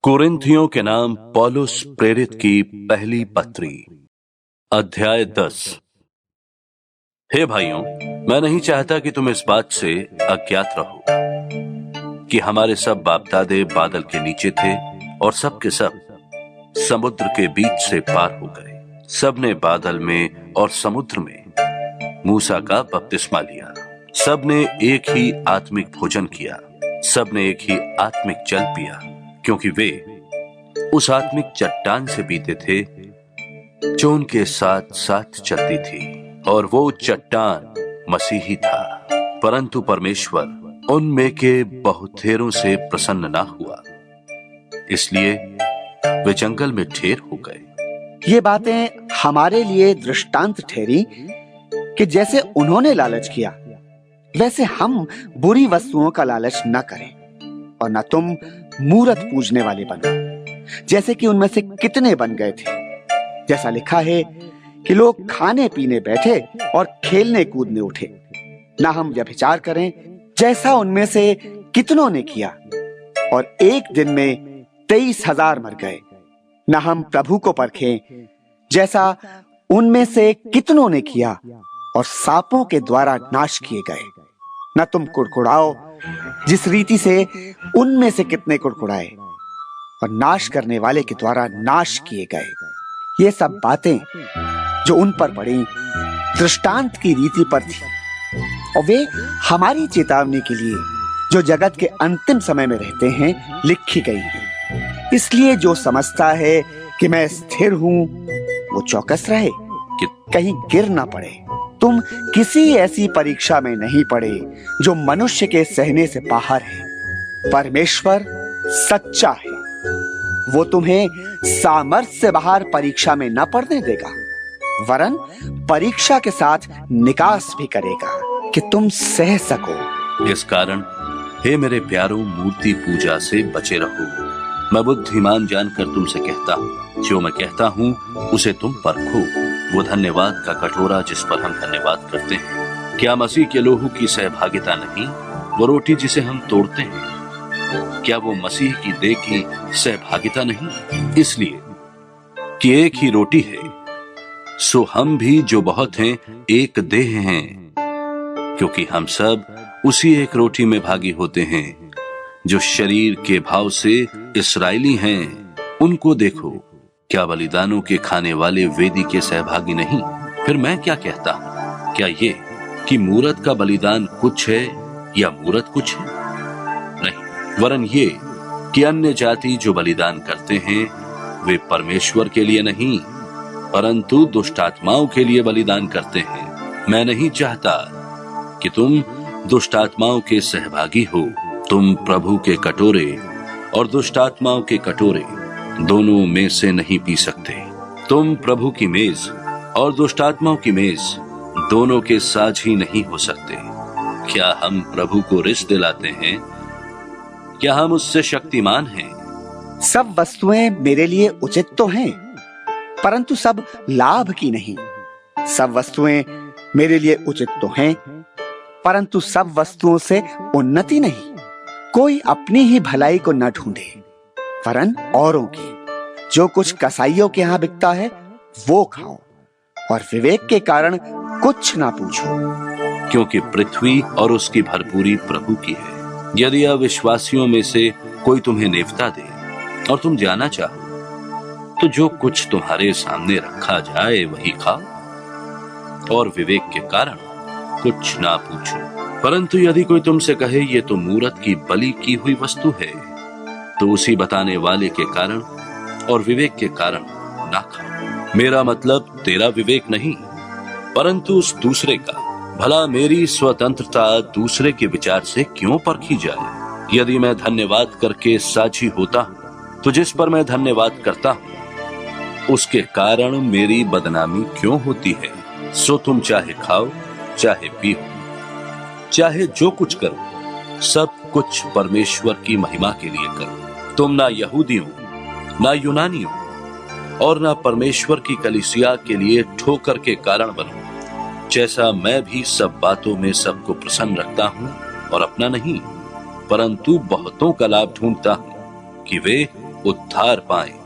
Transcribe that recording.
कुरिन्थियों के नाम पौलुस प्रेरित की पहली पत्री, अध्याय 10। हे भाइयों, मैं नहीं चाहता कि तुम इस बात से अज्ञात रहो कि हमारे सब बाप दादे बादल के नीचे थे और सब के सब समुद्र के बीच से पार हो गए। सब ने बादल में और समुद्र में मूसा का बपतिस्मा लिया। सब ने एक ही आत्मिक भोजन किया। सब ने एक ही आत्मिक जल पिया, क्योंकि वे उस आत्मिक चट्टान से पीते थे जो उनके साथ साथ चलती थी, और वो चट्टान मसीह ही था। परंतु परमेश्वर उनमें के बहुतेरों से प्रसन्न ना हुआ, इसलिए वे जंगल में ढेर हो गए। ये बातें हमारे लिए दृष्टांत ठहरी कि जैसे उन्होंने लालच किया, वैसे हम बुरी वस्तुओं का लालच न करें, और न तुम मूरत पूजने वाले बनो, जैसे कि उनमें से कितने बन गए थे। जैसा लिखा है कि लोग खाने पीने बैठे और खेलने कूदने उठे। न हम व्यभिचार करें, जैसा उनमें से कितनों ने किया, और एक दिन में 23,000 मर गए। न हम प्रभु को परखें, जैसा उनमें से कितनों ने किया और सांपों के द्वारा नाश किए गए। न तुम कुड़कुड़ाओ, जिस रीति से उनमें से कितने कुड़कुड़ाए और नाश करने वाले के द्वारा नाश किए गए। ये सब बातें जो उन पर पड़ी दृष्टांत की रीति पर थी, और वे हमारी चेतावनी के लिए जो जगत के अंतिम समय में रहते हैं लिखी गई हैं। इसलिए जो समझता है कि मैं स्थिर हूं, वो चौकस रहे कि कहीं गिर ना पड़े। तुम किसी ऐसी परीक्षा में नहीं पड़े जो मनुष्य के सहने से बाहर है। परमेश्वर सच्चा है, वो तुम्हें सामर्थ्य से बाहर परीक्षा में न पड़ने देगा, वरन परीक्षा के साथ निकास भी करेगा कि तुम सह सको। इस कारण हे मेरे प्यारों, मूर्ति पूजा से बचे रहो। मैं बुद्धिमान जानकर तुमसे कहता हूँ, जो मैं कहता हूँ उसे तुम परखो। वो धन्यवाद का कटोरा जिस पर हम धन्यवाद करते हैं, क्या मसीह के लोहू की सहभागिता नहीं? वो रोटी जिसे हम तोड़ते हैं, क्या वो मसीह की देह की सहभागिता नहीं? इसलिए कि एक ही रोटी है, सो हम भी जो बहुत हैं एक देह हैं, क्योंकि हम सब उसी एक रोटी में भागी होते हैं। जो शरीर के भाव से इस्राएली हैं, उनको देखो, क्या बलिदानों के खाने वाले वेदी के सहभागी नहीं? फिर मैं क्या कहता हूं? क्या ये कि मूरत का बलिदान कुछ है या मूरत कुछ है? नहीं, वरन ये कि अन्य जाति जो बलिदान करते हैं वे परमेश्वर के लिए नहीं, परंतु दुष्ट आत्माओं के लिए बलिदान करते हैं। मैं नहीं चाहता कि तुम दुष्ट आत्माओं के सहभागी हो। तुम प्रभु के कटोरे और दुष्ट आत्माओं के कटोरे दोनों में से नहीं पी सकते। तुम प्रभु की मेज और दुष्ट आत्माओं की मेज दोनों के साझी नहीं हो सकते। क्या हम प्रभु को रिस दिलाते हैं? क्या हम उससे शक्तिमान हैं? सब वस्तुएं मेरे लिए उचित तो हैं, परंतु सब लाभ की नहीं। सब वस्तुएं मेरे लिए उचित तो हैं, परंतु सब वस्तुओं से उन्नति नहीं। कोई अपनी ही भलाई को न ढूंढे, वरन औरों की। जो कुछ कसाईयों के यहाँ बिकता है वो खाओ, और विवेक के कारण कुछ ना पूछो, क्योंकि पृथ्वी और उसकी भरपूरी प्रभु की है। यदि अविश्वासियों में से कोई तुम्हें नेवता दे और तुम जाना चाहो, तो जो कुछ तुम्हारे सामने रखा जाए वही खाओ, और विवेक के कारण कुछ ना पूछो। परंतु यदि कोई तुमसे कहे ये तो मूरत की बलि की हुई वस्तु है, तो उसी बताने वाले के कारण और विवेक के कारण ना खाओ। मेरा मतलब तेरा विवेक नहीं, परंतु उस दूसरे का। भला मेरी स्वतंत्रता दूसरे के विचार से क्यों परखी जाए? यदि मैं धन्यवाद करके साझी होता हूं, तो जिस पर मैं धन्यवाद करता हूं उसके कारण मेरी बदनामी क्यों होती है? सो तुम चाहे खाओ चाहे पियो, चाहे जो कुछ करो, सब कुछ परमेश्वर की महिमा के लिए करो। तुम ना यहूदियों ना यूनानियों और ना परमेश्वर की कलीसिया के लिए ठोकर के कारण बनो। जैसा मैं भी सब बातों में सबको प्रसन्न रखता हूं, और अपना नहीं परंतु बहुतों का लाभ ढूंढता हूं, कि वे उद्धार पाएं।